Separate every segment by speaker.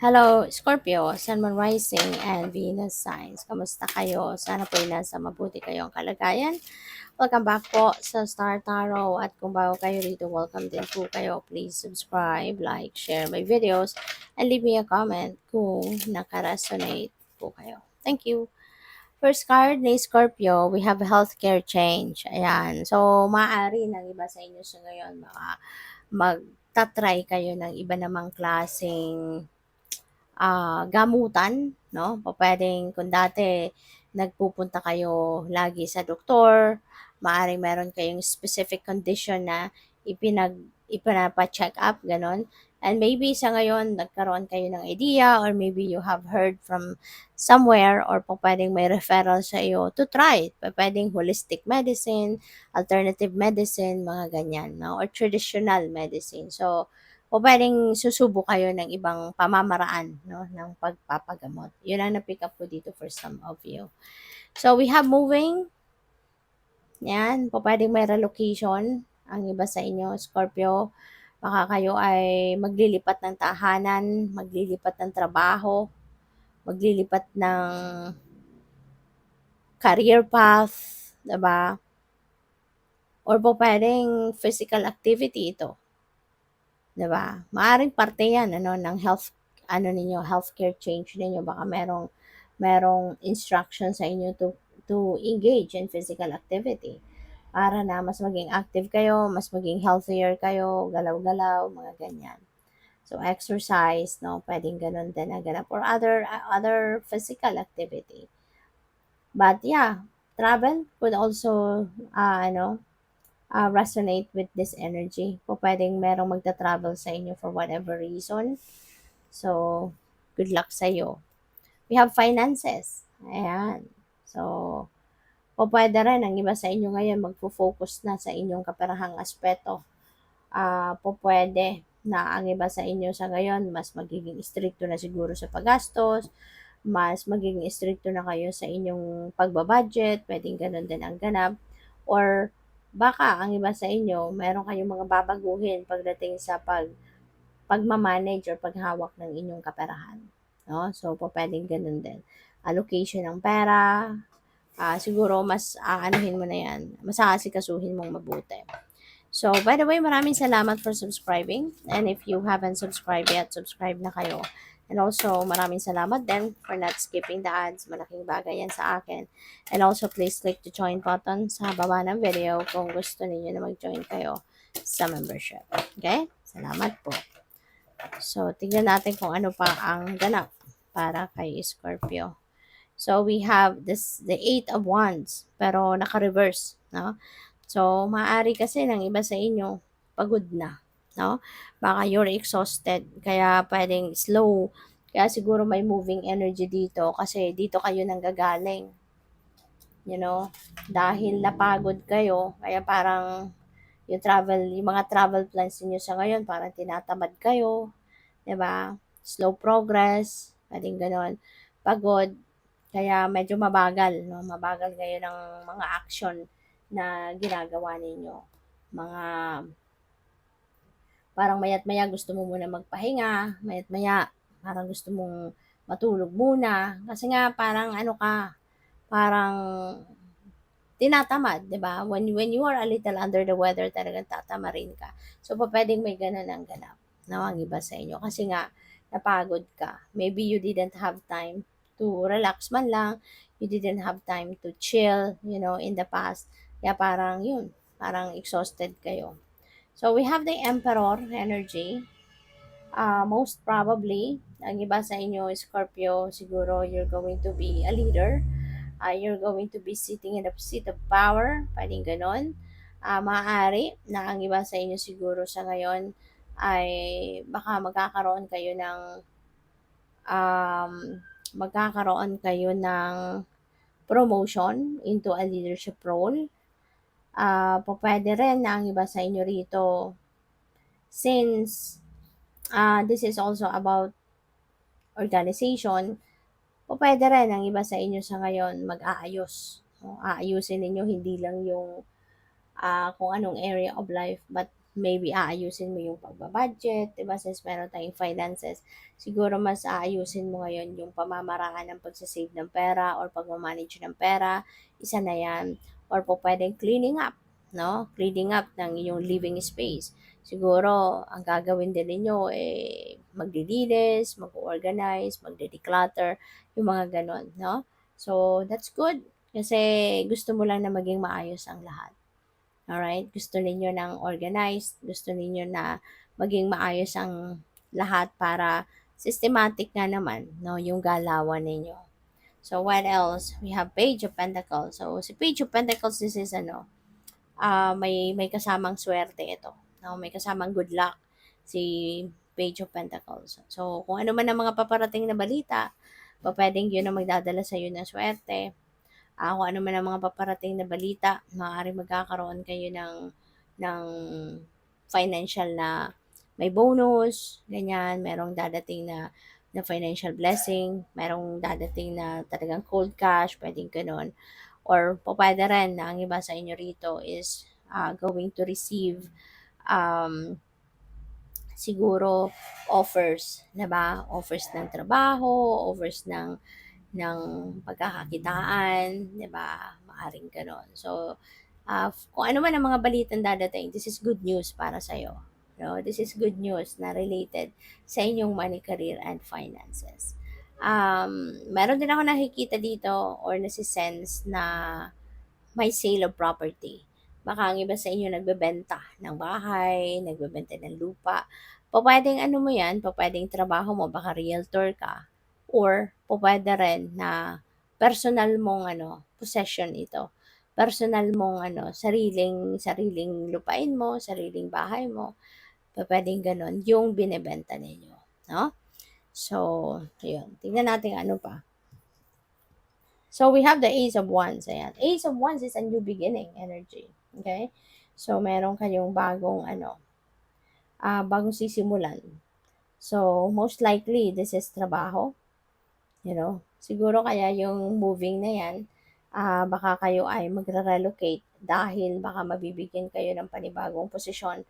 Speaker 1: Hello, Scorpio, Sun, Moon Rising, and Venus signs. Kamusta kayo? Sana po ay nasa mabuti kayong kalagayan. Welcome back po sa Star Tarot. At kung bago kayo rito, welcome din po kayo. Please subscribe, like, share my videos, and leave me a comment kung nakaresonate po kayo. Thank you. First card ni Scorpio, we have healthcare change. Ayan. So, maaari ng iba sa inyo sa ngayon, magtatry kayo ng iba namang klaseng gamutan, no? Pupuwedeng kung dati nagpupunta kayo lagi sa doktor, maaaring meron kayong specific condition na ipinapa-check up, gano'n. And maybe sa ngayon nagkaroon kayo ng idea or maybe you have heard from somewhere or pupuwedeng may referral sa iyo to try. Pupuwedeng holistic medicine, alternative medicine, mga ganyan, no? Or traditional medicine. So, o puwedeng susubok kayo ng ibang pamamaraan 'no, ng pagpapagamot. 'Yun ang na-pick up ko dito for some of you. So, we have moving, 'yan, pupuwedeng may relocation ang iba sa inyo, Scorpio. Baka kayo ay maglilipat ng tahanan, maglilipat ng trabaho, maglilipat ng career path, 'di ba? Or pupuwedeng physical activity ito. 'Di ba? Maaaring parte 'yan ano ng healthcare change ninyo, baka merong instruction sa inyo to engage in physical activity para na mas maging active kayo, mas maging healthier kayo, galaw-galaw, mga ganyan. So exercise, no, puwedeng gano'n din ang ganap or other physical activity. But yeah, travel could also, resonate with this energy. Pupuwedeng merong magta-travel sa inyo for whatever reason. So, good luck sa'yo. We have finances. Ayan. So, pupuwede rin ang iba sa inyo ngayon magfo-focus na sa inyong kaperahang aspeto. Pupuwede na ang iba sa inyo sa ngayon mas magiging stricto na siguro sa paggastos, mas magiging stricto na kayo sa inyong pagba-budget, puwedeng gano'n din ang ganap. Or baka ang iba sa inyo meron kayong mga babaguhin pagdating sa pagma-manage or paghawak ng inyong kaperahan, 'no? So, pupuwedeng gano'n din. Allocation ng pera, siguro mas aanuhin mo na 'yan, mas aasikasuhin mong mabuti. So, by the way, maraming salamat for subscribing. And if you haven't subscribed yet, subscribe na kayo. And also, maraming salamat din for not skipping the ads. Malaking bagay yan sa akin. And also, please click the join button sa baba ng video kung gusto niyo na mag-join kayo sa membership. Okay? Salamat po. So, tignan natin kung ano pa ang ganap para kay Scorpio. So, we have the Eight of Wands, pero naka-reverse, no? So, maaari kasi ng iba sa inyo, pagod na, no? Baka you're exhausted, kaya pwedeng slow. Kaya siguro may moving energy dito kasi dito kayo nanggagaling, you know? Dahil napagod kayo, kaya parang yung mga travel plans niyo sa ngayon, parang tinatamad kayo, 'di ba? Slow progress, pwedeng gano'n. Pagod, kaya medyo mabagal, no? Mabagal kayo ng mga action na ginagawa ninyo. Mga parang maya't maya gusto mo muna magpahinga, maya't maya parang gusto mong matulog muna. Kasi nga parang ano ka, parang tinatamad, 'di ba? When you are a little under the weather, talagang tatamarin ka. So, pupuwedeng may gano'n ang ganap, 'no, ang iba sa inyo. Kasi nga napagod ka. Maybe you didn't have time to relax man lang, you didn't have time to chill, in the past. Kaya parang 'yun, parang exhausted kayo. So, we have the Emperor energy. Most probably, ang iba sa inyo, Scorpio, siguro you're going to be a leader. You're going to be sitting in the seat of power, pwedeng ganon. Maaari na ang iba sa inyo siguro sa ngayon ay baka um, magkakaroon kayo ng promotion into a leadership role. Pwede rin na ang iba sa inyo rito, since this is also about organization, pupuwede rin ang iba sa inyo sa ngayon mag-aayos. No? Aayusin ninyo hindi lang yung kung anong area of life, but maybe aayusin mo yung pagbabudget, diba? Since meron tayong finances, siguro mas aayusin mo ngayon yung pamamaraan ng pagsasave ng pera or pagmamanage ng pera, isa na yan. Or po pwedeng cleaning up, no? Cleaning up ng iyong living space. Siguro, ang gagawin din ninyo, maglilinis, mag-organize, magde-declutter, yung mga ganon, no? So, that's good. Kasi gusto mo lang na maging maayos ang lahat. Alright? Gusto ninyo ng organized, gusto ninyo na maging maayos ang lahat para systematic nga naman, no, yung galawan ninyo. So, what else? We have Page of Pentacles. So, si Page of Pentacles, this is may kasamang swerte ito. No? May kasamang good luck si Page of Pentacles. So, kung ano man ang mga paparating na balita, pwedeng yun ang magdadala sa iyo ng swerte. Kung ano man ang mga paparating na balita, maaaring magkakaroon kayo ng financial na may bonus, ganyan, merong dadating na financial blessing, merong dadating na talagang cold cash, pwedeng ganun. Or pwede rin na ang iba sa inyo rito is going to receive um, siguro offers, 'di ba? Offers ng trabaho, offers ng pagkakakitaan, 'di ba? Maaring gano'n. So, kung ano man ang mga balitang dadating, this is good news para sa iyo. No, this is good news na related sa inyong money, career, and finances. Meron din ako nakikita dito or nasi-sense na may sale of property. Baka ang iba sa inyo nagbebenta ng bahay, nagbebenta ng lupa. Pwedeng ano mo yan, pwedeng trabaho mo, baka realtor ka. Or pwede rin na personal mong possession ito. Personal mong sariling lupain mo, sariling bahay mo. Pwedeng ganon, yung binebenta ninyo. No? So, yun. Tingnan natin ano pa. So we have the Ace of Wands. Ayan. Ace of Wands is a new beginning energy. Okay? So meron kayong bagong sisimulan. So most likely this is trabaho, you know. Siguro kaya yung moving na yan, baka kayo ay magre-relocate dahil baka mabibigyan kayo ng panibagong posisyon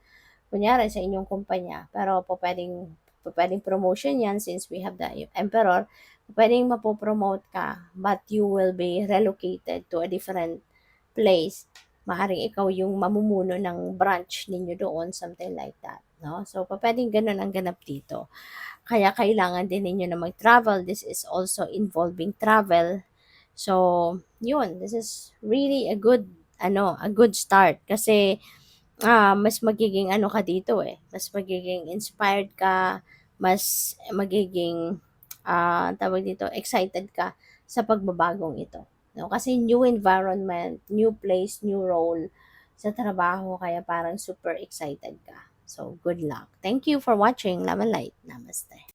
Speaker 1: kunyari sa inyong kumpanya. Pero pwedeng promotion yan since we have the emperor. Pwedeng mapopromote ka but you will be relocated to a different place. Maaring ikaw yung mamumuno ng branch ninyo doon, something like that. No? So, pwedeng ganun ang ganap dito. Kaya kailangan din ninyo na mag-travel. This is also involving travel. So, yun. This is really a good start. Kasi, mas magiging ka dito mas magiging inspired ka, mas magiging, tawag dito, excited ka sa pagbabagong ito. No? Kasi new environment, new place, new role sa trabaho, kaya parang super excited ka. So, good luck. Thank you for watching. Love and light. Namaste.